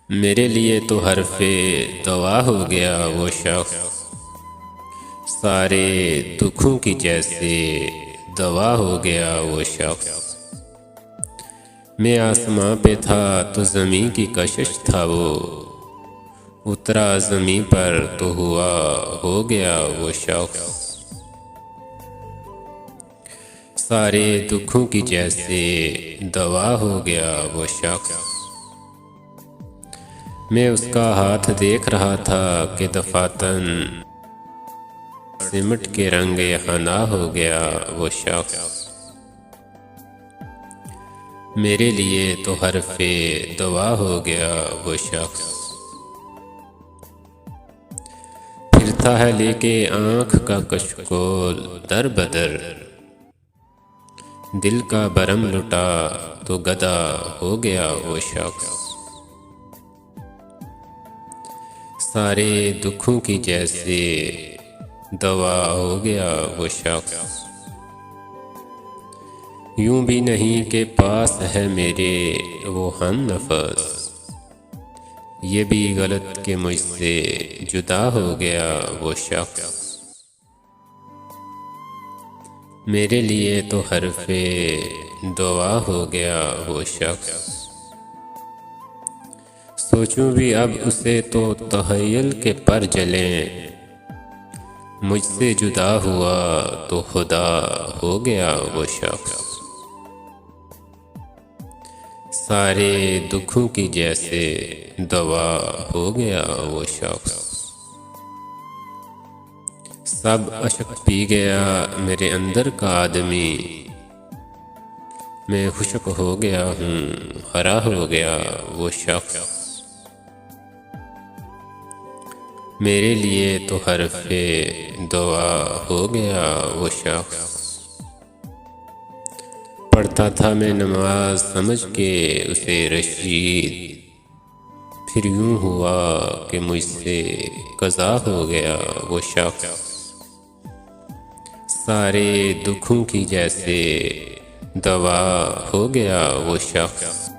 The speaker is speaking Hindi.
मेरे लिए तो हरफ़े दवा हो गया वो शख्स, सारे दुखों की जैसे दवा हो गया वो शख्स। मैं आसमां पे था तो ज़मीं की कशिश था वो, उतरा ज़मीं पर तो हुआ हो गया वो शख्स। सारे दुखों की जैसे दवा हो गया वो शख्स। मैं उसका हाथ देख रहा था कि दफातन सिमट के रंगे हना हो गया वो शख्स। मेरे लिए तो हरफ़े दवा हो गया वो शख्स। फिरता है लेके आँख का कशकोल दर बदर, दिल का बरम लुटा तो गदा हो गया वो शख्स। सारे दुखों की जैसे दवा हो गया वो शख्स। यूं भी नहीं के पास है मेरे वो हम नफस, ये भी गलत के मुझसे जुदा हो गया वो शख्स। मेरे लिए तो हरफ़े दवा हो गया वो शख्स। सोचूं भी अब उसे तो तहय्युल के पर जलें, मुझसे जुदा हुआ तो खुदा हो गया वो शख्स। सारे दुखों की जैसे दवा हो गया वो शख्स। सब अशक पी गया मेरे अंदर का आदमी, मैं खुशक हो गया हूँ हरा हो गया वो शख्स। मेरे लिए तो हरफ़े दवा हो गया वो शख्स। पढ़ता था मैं नमाज समझ के उसे रशीद, फिर यूं हुआ कि मुझसे क़ज़ा हो गया वो शख्स। सारे दुखों की जैसे दवा हो गया वो शख्स।